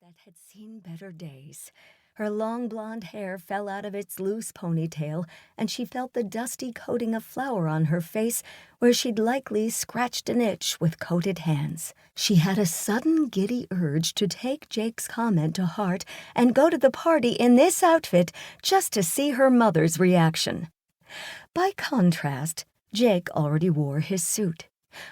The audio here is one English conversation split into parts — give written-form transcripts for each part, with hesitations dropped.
that had seen better days. Her long blonde hair fell out of its loose ponytail, and she felt the dusty coating of flour on her face where she'd likely scratched an itch with coated hands. She had a sudden giddy urge to take Jake's comment to heart and go to the party in this outfit just to see her mother's reaction. By contrast, Jake already wore his suit,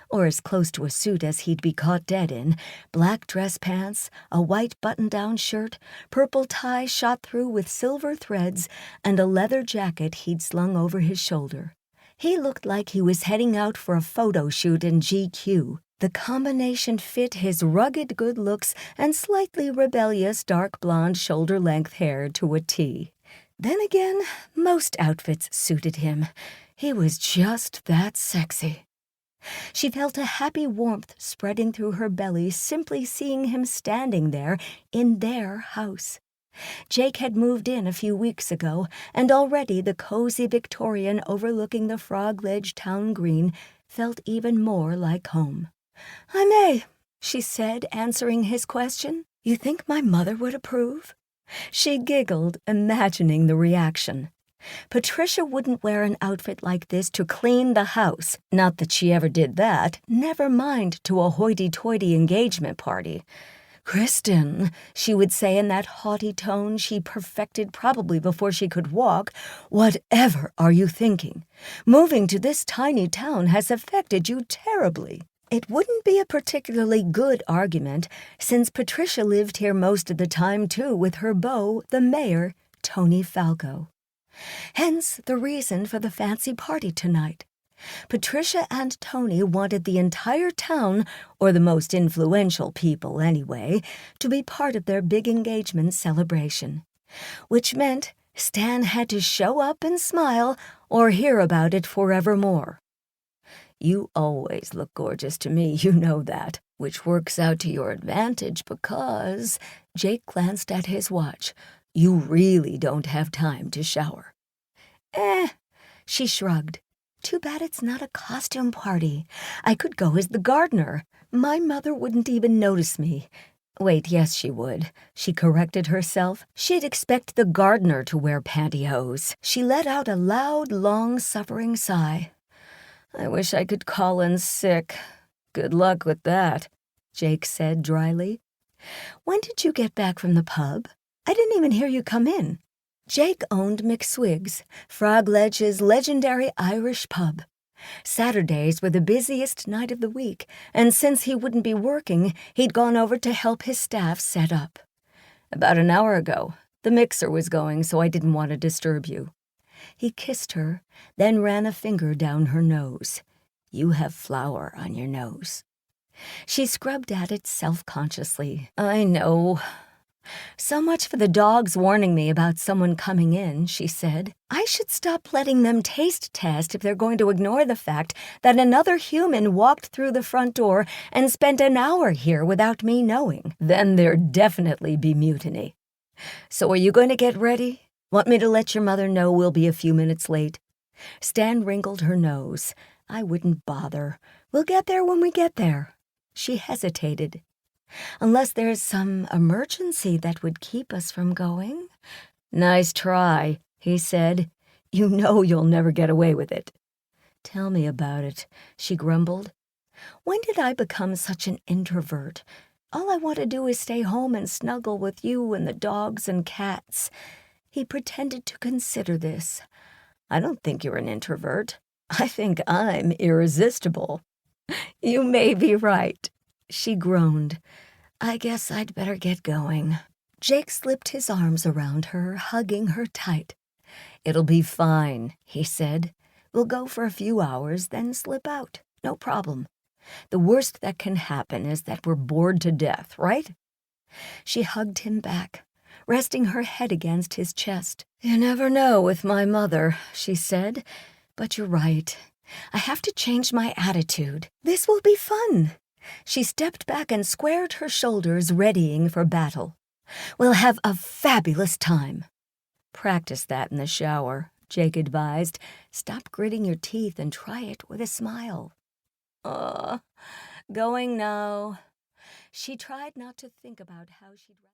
or as close to a suit as he'd be caught dead in, black dress pants, a white button-down shirt, purple tie shot through with silver threads, and a leather jacket he'd slung over his shoulder. He looked like he was heading out for a photo shoot in GQ. The combination fit his rugged good looks and slightly rebellious dark blonde shoulder-length hair to a T. Then again, most outfits suited him. He was just that sexy. She felt a happy warmth spreading through her belly simply seeing him standing there in their house. Jake had moved in a few weeks ago, and already the cozy Victorian overlooking the Frog Ledge town green felt even more like home. "I may," she said, answering his question. "You think my mother would approve?" She giggled, imagining the reaction. Patricia wouldn't wear an outfit like this to clean the house. Not that she ever did that. Never mind to a hoity-toity engagement party. "Kristan," she would say in that haughty tone she perfected probably before she could walk, "whatever are you thinking? Moving to this tiny town has affected you terribly." It wouldn't be a particularly good argument, since Patricia lived here most of the time, too, with her beau, the mayor, Tony Falco. Hence the reason for the fancy party tonight. Patricia and Tony wanted the entire town, or the most influential people anyway, to be part of their big engagement celebration. Which meant Stan had to show up and smile or hear about it forevermore. "You always look gorgeous to me, you know that, which works out to your advantage because," Jake glanced at his watch, "you really don't have time to shower." She shrugged. "Too bad it's not a costume party. I could go as the gardener. My mother wouldn't even notice me. Wait, yes, she would." She corrected herself. She'd expect the gardener to wear pantyhose. She let out a loud, long-suffering sigh. "I wish I could call in sick. Good luck with that," Jake said dryly. "When did you get back from the pub? I didn't even hear you come in." Jake owned McSwig's, Frog Ledge's legendary Irish pub. Saturdays were the busiest night of the week, and since he wouldn't be working, he'd gone over to help his staff set up. "About an hour ago. The mixer was going, so I didn't want to disturb you." He kissed her, then ran a finger down her nose. "You have flour on your nose." She scrubbed at it self-consciously. "I know. So much for the dogs warning me about someone coming in," she said. "I should stop letting them taste test if they're going to ignore the fact that another human walked through the front door and spent an hour here without me knowing. Then there'd definitely be mutiny. So are you going to get ready? Want me to let your mother know we'll be a few minutes late?" Stan wrinkled her nose. "I wouldn't bother. We'll get there when we get there." She hesitated. "Unless there's some emergency that would keep us from going?" "Nice try," he said. "You know you'll never get away with it." "Tell me about it," she grumbled. "When did I become such an introvert? All I want to do is stay home and snuggle with you and the dogs and cats." He pretended to consider this. "I don't think you're an introvert. I think I'm irresistible." "You may be right," she groaned. "I guess I'd better get going." Jake slipped his arms around her, hugging her tight. "It'll be fine," he said. "We'll go for a few hours, then slip out. No problem. The worst that can happen is that we're bored to death, right?" She hugged him back, resting her head against his chest. "You never know with my mother," she said. "But you're right. I have to change my attitude. This will be fun." She stepped back and squared her shoulders, readying for battle. "We'll have a fabulous time." "Practice that in the shower," Jake advised. "Stop gritting your teeth and try it with a smile." Going now." She tried not to think about how she'd...